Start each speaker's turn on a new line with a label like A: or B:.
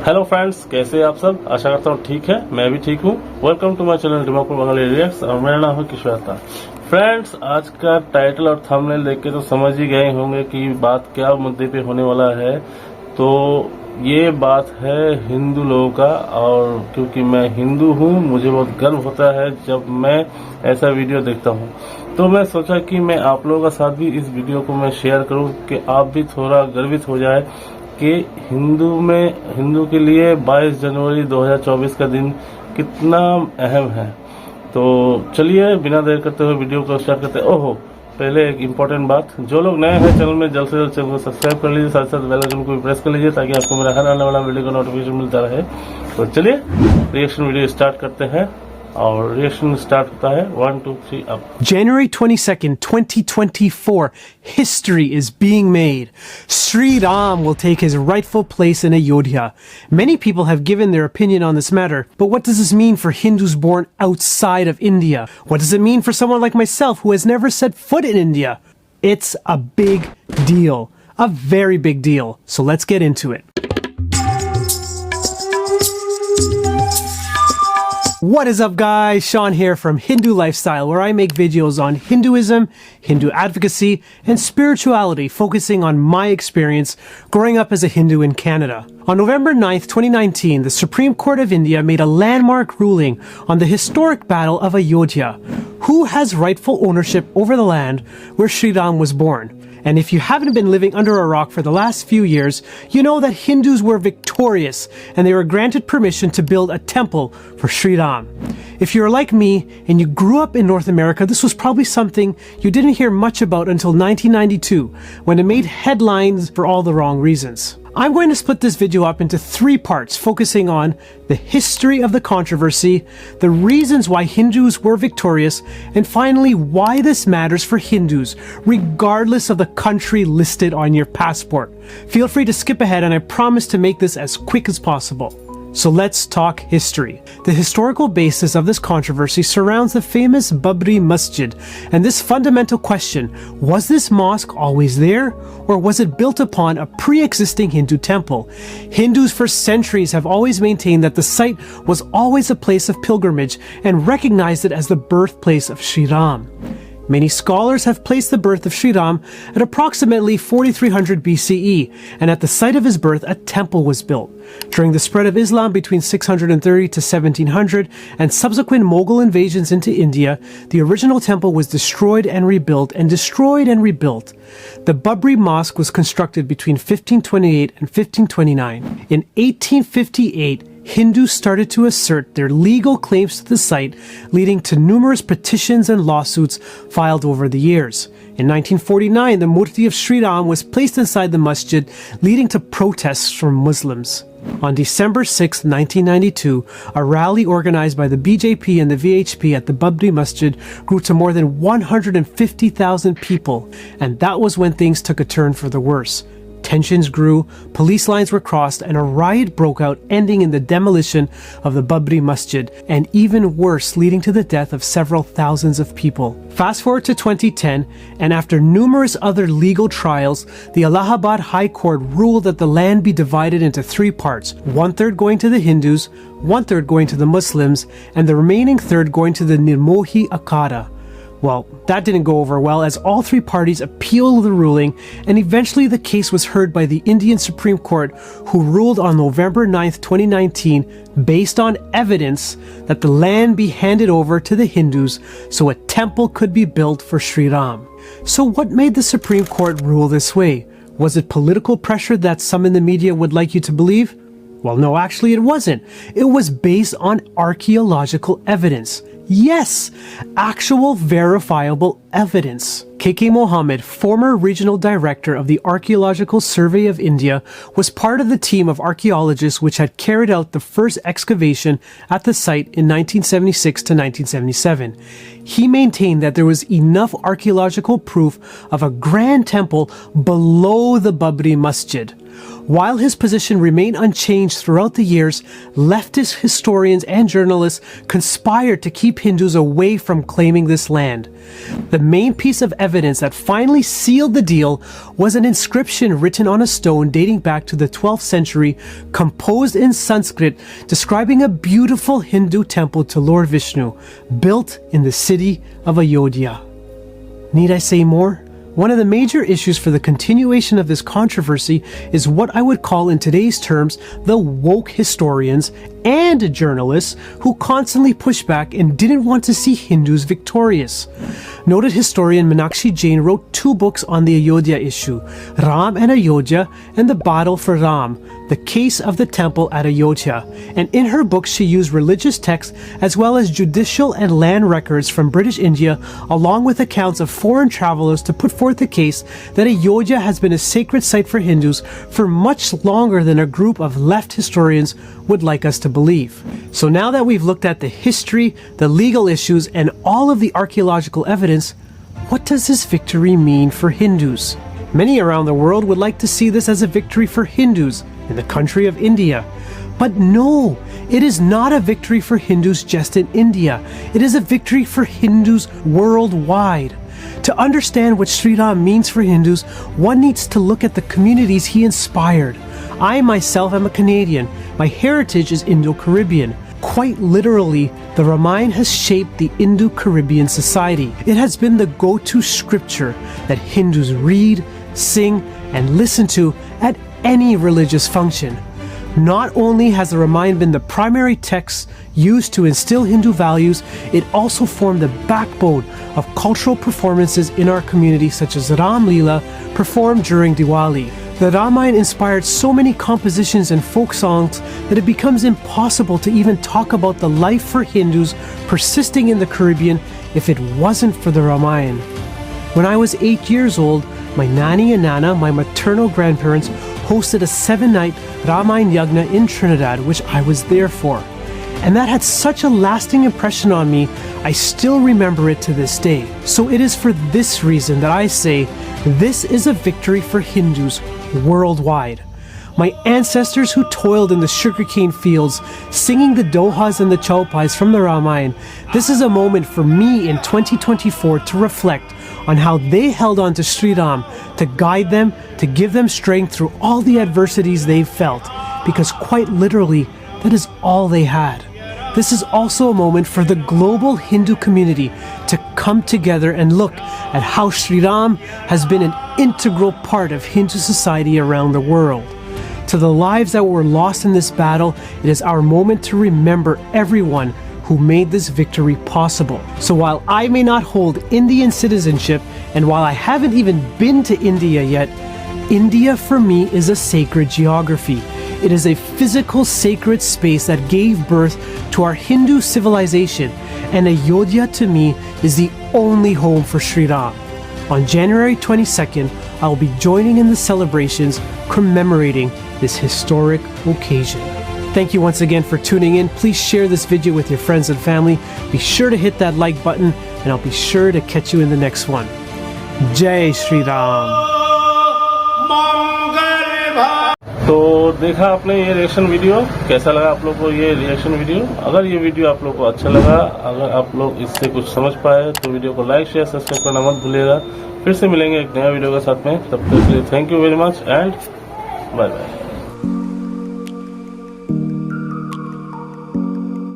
A: Hello friends, कैसे हैं आप सब। आशा करता हूँ ठीक है, मैं भी ठीक हूँ। Welcome to my channel Dimapur Bengali reacts और मेरा नाम है किशोर। फ्रेंड्स, आज का टाइटल और थंबनेल देख के तो समझ ही गए होंगे कि बात क्या मुद्दे पे होने वाला है। तो ये बात है हिंदू लोगों का, और क्योंकि मैं हिंदू हूँ मुझे बहुत गर्व होता है जब मैं ऐसा वीडियो देखता हूँ। तो मैं सोचा कि मैं आप लोगों का साथ भी इस वीडियो को मैं शेयर करूँ कि आप भी थोड़ा गर्वित हो जाए कि हिंदू के लिए 22 जनवरी 2024 का दिन कितना अहम है। तो चलिए बिना देर करते हुए वीडियो को स्टार्ट करते हैं। ओहो, पहले एक इम्पोर्टेंट बात, जो लोग नए हैं चैनल में जल्द से जल्द चैनल को सब्सक्राइब कर लीजिए, साथ साथ बेल आइकन को भी प्रेस कर लीजिए ताकि आपको मेरा हर आने वाला वीडियो का नोटिफिकेशन मिलता रहे। तो चलिए रिएक्शन वीडियो स्टार्ट करते हैं और रिएक्शन स्टार्ट होता है 1 2 3 अब।
B: January 22nd, 2024, history is being made. Sri Ram will take his rightful place in Ayodhya. Many people have given their opinion on this matter, but what does this mean for Hindus born outside of India? What does it mean for someone like myself who has never set foot in India? It's a big deal. A very big deal. So let's get into it. What is up guys, Sean here from Hindu Lifestyle, where I make videos on Hinduism, Hindu advocacy, and spirituality, focusing on my experience growing up as a Hindu in Canada. On November 9th, 2019, the Supreme Court of India made a landmark ruling on the historic Battle of Ayodhya, who has rightful ownership over the land where Sri Ram was born. And if you haven't been living under a rock for the last few years, you know that Hindus were victorious and they were granted permission to build a temple for Sri Ram. If you're like me and you grew up in North America, this was probably something you didn't hear much about until 1992, when it made headlines for all the wrong reasons. I'm going to split this video up into 3 parts, focusing on the history of the controversy, the reasons why Hindus were victorious, and finally why this matters for Hindus, regardless of the country listed on your passport. Feel free to skip ahead, and I promise to make this as quick as possible. So let's talk history. The historical basis of this controversy surrounds the famous Babri Masjid, and this fundamental question: was this mosque always there, or was it built upon a pre-existing Hindu temple? Hindus for centuries have always maintained that the site was always a place of pilgrimage and recognized it as the birthplace of Sri Ram. Many scholars have placed the birth of Sri Ram at approximately 4300 BCE, and at the site of his birth a temple was built. During the spread of Islam between 630 to 1700 and subsequent Mughal invasions into India, the original temple was destroyed and rebuilt, and destroyed and rebuilt. The Babri Mosque was constructed between 1528 and 1529. In 1858, Hindus started to assert their legal claims to the site, leading to numerous petitions and lawsuits filed over the years. In 1949, the Murti of Sri Ram was placed inside the masjid, leading to protests from Muslims. On December 6, 1992, a rally organized by the BJP and the VHP at the Babri Masjid grew to more than 150,000 people, and that was when things took a turn for the worse. Tensions grew, police lines were crossed, and a riot broke out, ending in the demolition of the Babri Masjid, and even worse, leading to the death of several thousands of people. Fast forward to 2010, and after numerous other legal trials, the Allahabad High Court ruled that the land be divided into 3 parts, 1/3 going to the Hindus, 1/3 going to the Muslims, and the remaining third going to the Nirmohi Akhada. Well, that didn't go over well, as all 3 parties appealed the ruling, and eventually the case was heard by the Indian Supreme Court, who ruled on November 9th, 2019, based on evidence that the land be handed over to the Hindus so a temple could be built for Sri Ram. So what made the Supreme Court rule this way? Was it political pressure that some in the media would like you to believe? Well, no, actually it wasn't. It was based on archaeological evidence. Yes, actual verifiable evidence. KK Mohammed, former regional director of the Archaeological Survey of India, was part of the team of archaeologists which had carried out the first excavation at the site in 1976 to 1977. He maintained that there was enough archaeological proof of a grand temple below the Babri Masjid. While his position remained unchanged throughout the years, leftist historians and journalists conspired to keep Hindus away from claiming this land. The main piece of evidence that finally sealed the deal was an inscription written on a stone dating back to the 12th century, composed in Sanskrit, describing a beautiful Hindu temple to Lord Vishnu, built in the city of Ayodhya. Need I say more? One of the major issues for the continuation of this controversy is what I would call in today's terms the woke historians and journalists who constantly push back and didn't want to see Hindus victorious. Noted historian Meenakshi Jain wrote 2 books on the Ayodhya issue, Ram and Ayodhya and the Battle for Ram, the case of the temple at Ayodhya, and in her book she used religious texts as well as judicial and land records from British India along with accounts of foreign travelers to put forth the case that Ayodhya has been a sacred site for Hindus for much longer than a group of left historians would like us to believe. So now that we've looked at the history, the legal issues, and all of the archaeological evidence, what does this victory mean for Hindus? Many around the world would like to see this as a victory for Hindus in the country of India. But no, it is not a victory for Hindus just in India. It is a victory for Hindus worldwide. To understand what Sri Ram means for Hindus, one needs to look at the communities he inspired. I myself am a Canadian. My heritage is Indo-Caribbean. Quite literally, the Ramayana has shaped the Indo-Caribbean society. It has been the go-to scripture that Hindus read, sing, and listen to at any religious function. Not only has the Ramayana been the primary text used to instill Hindu values, it also formed the backbone of cultural performances in our community such as Ram Leela performed during Diwali. The Ramayana inspired so many compositions and folk songs that it becomes impossible to even talk about the life for Hindus persisting in the Caribbean if it wasn't for the Ramayana. When I was 8 years old, my Nani and Nana, my maternal grandparents, hosted a 7-night Ramayana Yagna in Trinidad, which I was there for. And that had such a lasting impression on me, I still remember it to this day. So it is for this reason that I say this is a victory for Hindus worldwide. My ancestors who toiled in the sugarcane fields, singing the dohas and the chaupais from the Ramayana, this is a moment for me in 2024 to reflect on how they held on to Sri Ram, to guide them, to give them strength through all the adversities they've felt, because quite literally, that is all they had. This is also a moment for the global Hindu community to come together and look at how Sri Ram has been an integral part of Hindu society around the world. To the lives that were lost in this battle, it is our moment to remember everyone who made this victory possible. So while I may not hold Indian citizenship, and while I haven't even been to India yet, India for me is a sacred geography. It is a physical sacred space that gave birth to our Hindu civilization, and Ayodhya to me is the only home for Sri Ram. On January 22nd, I will be joining in the celebrations commemorating this historic occasion. Thank you once again for tuning in. Please share this video with your friends and family. Be sure to hit that like button, and I'll be sure to catch you in the next one. Jai Shri Ram.
A: तो देखा आपने ये reaction video, कैसा लगा आप लोग को ये रिएक्शन वीडियो? अगर ये वीडियो आप लोग को अच्छा लगा, अगर आप लोग इससे कुछ समझ पाए तो वीडियो को लाइक शेयर सब्सक्राइब करना मत भूलिएगा। फिर से मिलेंगे एक नया वीडियो के साथ में, तब तक के लिए thank you very much and bye bye.